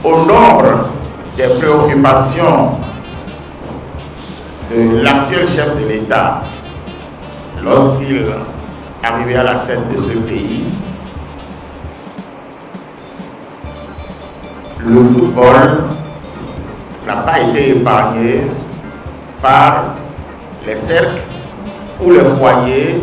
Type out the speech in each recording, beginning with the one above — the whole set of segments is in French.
Au nombre des préoccupations de l'actuel chef de l'État lorsqu'il arrivait à la tête de ce pays, le football n'a pas été épargné par les cercles ou les foyers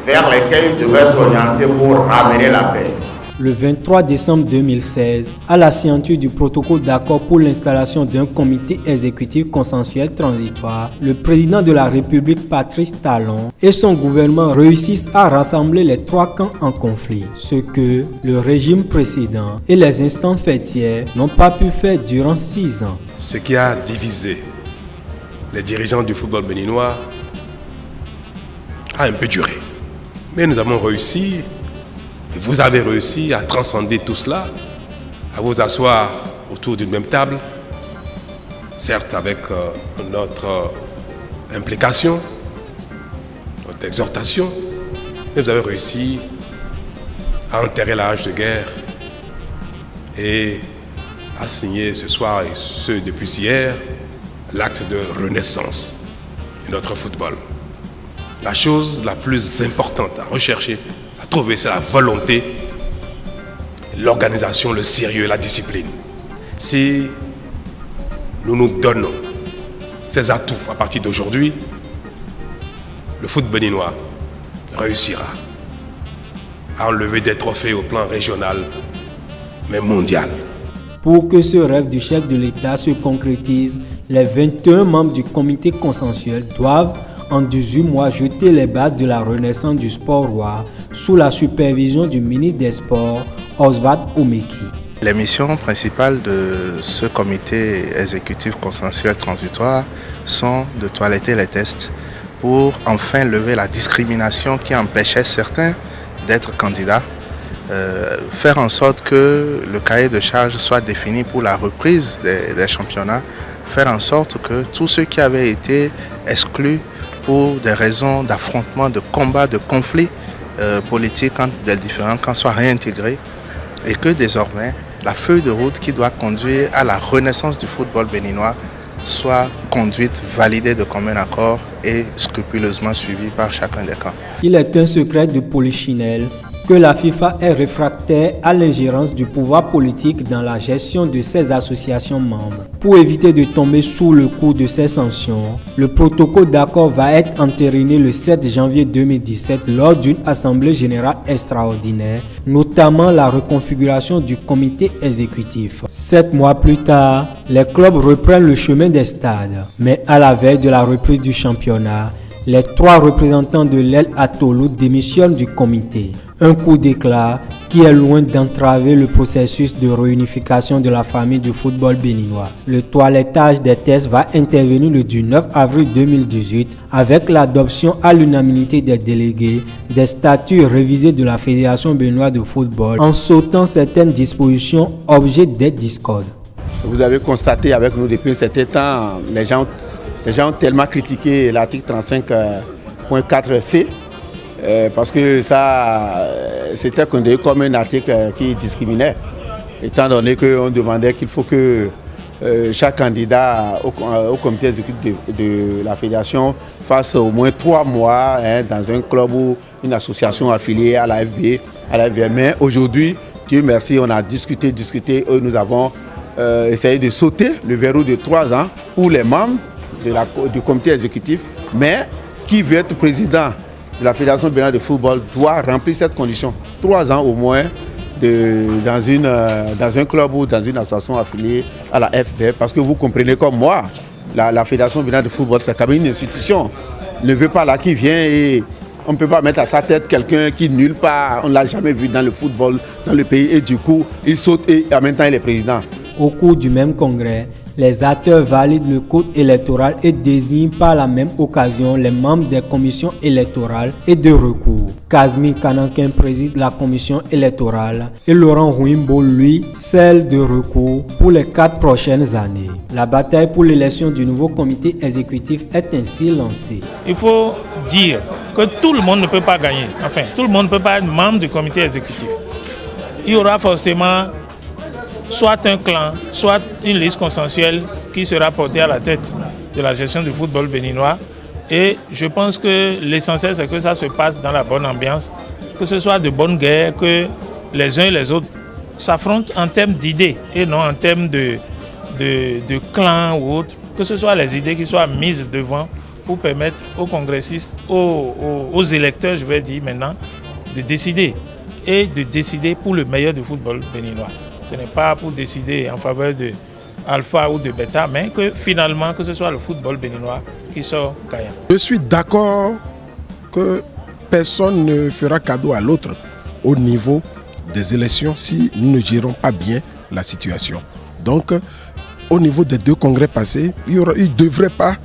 vers lesquels il devait s'orienter pour ramener la paix. Le 23 décembre 2016, à la signature du protocole d'accord pour l'installation d'un comité exécutif consensuel transitoire, le président de la République Patrice Talon et son gouvernement réussissent à rassembler les trois camps en conflit, ce que le régime précédent et les instances fêtières n'ont pas pu faire durant 6 ans. Ce qui a divisé les dirigeants du football béninois a un peu duré. Mais nous avons réussi. Vous avez réussi à transcender tout cela, à vous asseoir autour d'une même table, certes avec notre implication, notre exhortation, mais vous avez réussi à enterrer la hache de guerre et à signer ce soir et ce depuis hier l'acte de renaissance de notre football. La chose la plus importante à rechercher, à trouver, c'est la volonté, l'organisation, le sérieux, la discipline. Si nous nous donnons ces atouts à partir d'aujourd'hui, le foot béninois réussira à enlever des trophées au plan régional, mais mondial. Pour que ce rêve du chef de l'État se concrétise, les 21 membres du comité consensuel doivent en 18 mois jeter les bases de la renaissance du sport roi sous la supervision du ministre des Sports, Oswald Omeki. Les missions principales de ce comité exécutif consensuel transitoire sont de toiletter les tests pour enfin lever la discrimination qui empêchait certains d'être candidats, faire en sorte que le cahier de charges soit défini pour la reprise des championnats, faire en sorte que tous ceux qui avaient été exclus pour des raisons d'affrontement, de combat, de conflits politiques entre les différents camps soient réintégrés et que désormais la feuille de route qui doit conduire à la renaissance du football béninois soit conduite, validée de commun accord et scrupuleusement suivie par chacun des camps. Il est un secret de polichinelle que la FIFA est réfractaire à l'ingérence du pouvoir politique dans la gestion de ses associations membres. Pour éviter de tomber sous le coup de ces sanctions, le protocole d'accord va être entériné le 7 janvier 2017 lors d'une assemblée générale extraordinaire, notamment la reconfiguration du comité exécutif. 7 mois plus tard, les clubs reprennent le chemin des stades, mais à la veille de la reprise du championnat, les 3 représentants de l'aile Atolo démissionnent du comité. Un coup d'éclat qui est loin d'entraver le processus de réunification de la famille du football béninois. Le toilettage des tests va intervenir le 19 avril 2018 avec l'adoption à l'unanimité des délégués des statuts révisés de la Fédération béninoise de football en sautant certaines dispositions objets des discordes. Vous avez constaté avec nous depuis un certain temps, les gens ont tellement critiqué l'article 35.4c parce que ça, c'était considéré comme un article qui discriminait, étant donné qu'on demandait qu'il faut que chaque candidat au comité exécutif de la fédération fasse au moins 3 mois dans un club ou une association affiliée à la FB, à la FBM. Mais aujourd'hui, Dieu merci, on a discuté et nous avons essayé de sauter le verrou de 3 ans pour les membres du comité exécutif, mais qui veut être président de la Fédération béninoise de football doit remplir cette condition. 3 ans au moins dans un club ou dans une association affiliée à la FB, parce que vous comprenez comme moi, la Fédération béninoise de football, c'est quand même une institution. Ne veut pas là qui vient et on ne peut pas mettre à sa tête quelqu'un qui nulle part, on ne l'a jamais vu dans le football, dans le pays, et du coup, il saute et en même temps il est président. Au cours du même congrès, les acteurs valident le code électoral et désignent par la même occasion les membres des commissions électorales et de recours. Kazmi Kanankin préside la commission électorale et Laurent Rouimbo, lui, celle de recours pour les 4 prochaines années. La bataille pour l'élection du nouveau comité exécutif est ainsi lancée. Il faut dire que tout le monde ne peut pas gagner. Enfin, tout le monde ne peut pas être membre du comité exécutif. Il y aura forcément soit un clan, soit une liste consensuelle qui sera portée à la tête de la gestion du football béninois. Et je pense que l'essentiel, c'est que ça se passe dans la bonne ambiance, que ce soit de bonne guerre, que les uns et les autres s'affrontent en termes d'idées et non en termes de clans ou autres, que ce soit les idées qui soient mises devant pour permettre aux congressistes, aux électeurs, je vais dire maintenant, de décider et de décider pour le meilleur du football béninois. Ce n'est pas pour décider en faveur de Alpha ou de Beta, mais que finalement, que ce soit le football béninois qui sort gagnant. Je suis d'accord que personne ne fera cadeau à l'autre au niveau des élections si nous ne gérons pas bien la situation. Donc, au niveau des 2 congrès passés, il ne devrait pas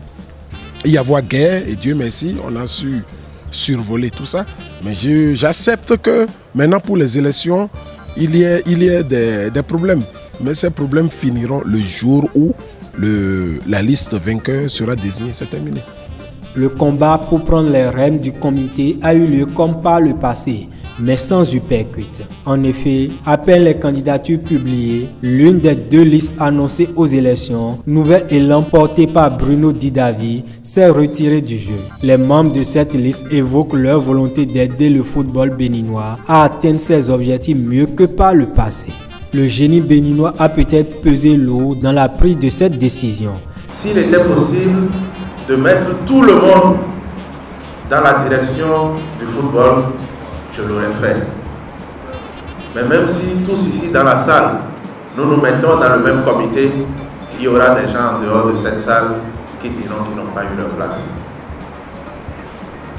y avoir guerre, et Dieu merci, on a su survoler tout ça. Mais j'accepte que maintenant pour les élections, il y ait des problèmes. Mais ces problèmes finiront le jour où la liste vainqueur sera désignée. C'est terminé. Le combat pour prendre les rênes du comité a eu lieu comme par le passé, mais sans uppercut. En effet, après les candidatures publiées, l'une des 2 listes annoncées aux élections, Nouvel Élan porté par Bruno Didavi, s'est retirée du jeu. Les membres de cette liste évoquent leur volonté d'aider le football béninois à atteindre ses objectifs mieux que par le passé. Le génie béninois a peut-être pesé lourd dans la prise de cette décision. S'il était possible de mettre tout le monde dans la direction du football, je l'aurais fait. Mais même si tous ici dans la salle, nous nous mettons dans le même comité, il y aura des gens en dehors de cette salle qui diront qu'ils n'ont pas eu leur place.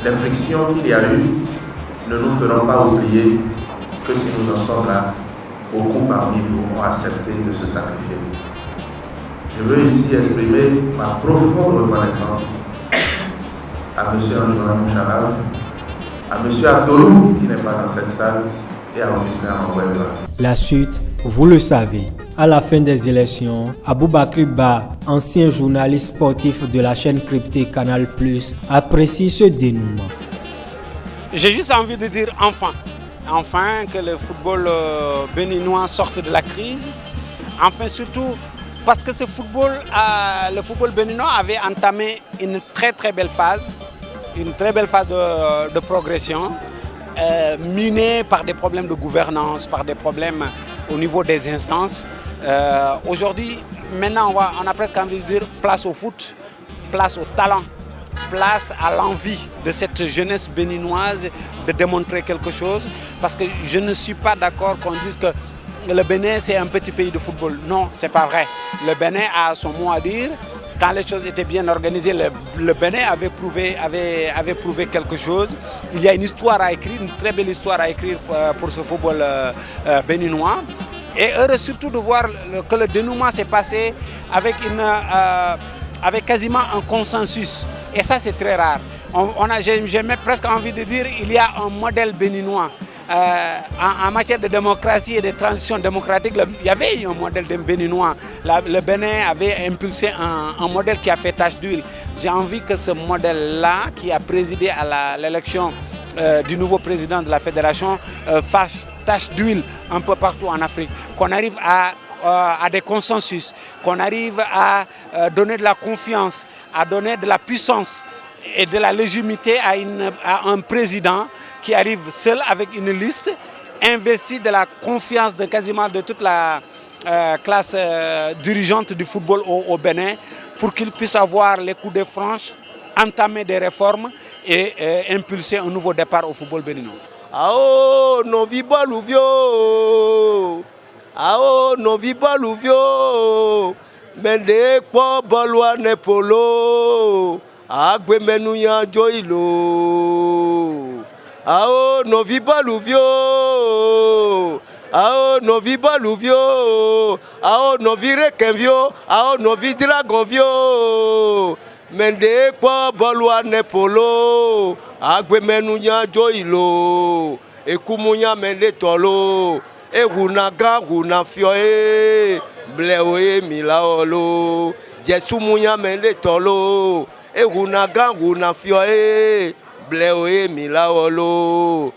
Les frictions qu'il y a eu ne nous feront pas oublier que si nous en sommes là, beaucoup parmi vous ont accepté de se sacrifier. Je veux ici exprimer ma profonde reconnaissance à M. Anjouna Moucharaf, à M. Abdolou, qui n'est pas dans cette salle, et à Augustin Amouebla. La suite, vous le savez. À la fin des élections, Aboubakry Ba, ancien journaliste sportif de la chaîne cryptée Canal+, apprécie ce dénouement. J'ai juste envie de dire enfin que le football béninois sorte de la crise. Enfin surtout parce que le football béninois avait entamé une très belle phase de progression, minée par des problèmes de gouvernance, par des problèmes au niveau des instances. Aujourd'hui, maintenant on a presque envie de dire place au foot, place au talent, place à l'envie de cette jeunesse béninoise de démontrer quelque chose, parce que je ne suis pas d'accord qu'on dise que le Bénin c'est un petit pays de football. Non, c'est pas vrai. Le Bénin a son mot à dire. Quand les choses étaient bien organisées, le Bénin avait prouvé quelque chose. Il y a une histoire à écrire, une très belle histoire à écrire pour ce football béninois. Et heureux surtout de voir que le dénouement s'est passé avec quasiment un consensus. Et ça, c'est très rare. J'ai presque envie de dire qu'il y a un modèle béninois. En matière de démocratie et de transition démocratique, il y avait un modèle béninois. Le Bénin avait impulsé un modèle qui a fait tache d'huile. J'ai envie que ce modèle-là, qui a présidé à l'élection du nouveau président de la fédération, fasse tache d'huile un peu partout en Afrique. Qu'on arrive à des consensus, qu'on arrive à donner de la confiance, à donner de la puissance et de la légitimité à un président qui arrive seul avec une liste, investi de la confiance de quasiment de toute la classe dirigeante du football au Bénin, pour qu'il puisse avoir les coups de franche, entamer des réformes et impulser un nouveau départ au football béninois. Ao no vibaluvio, ao no vibaluvio, mende po bolwa nepolo, agwe menu ya joilo. Ao no vibaluvio, ao no vibaluvio, ao no virekenvio, ao no vidragonvio, mende po bolwa nepolo. Agwe menu nya joilo, ekumunya mende tolo, ehuna huna fio blewe milaolo, jesumunya mende tolo, ehuna huna fio blewe milaolo.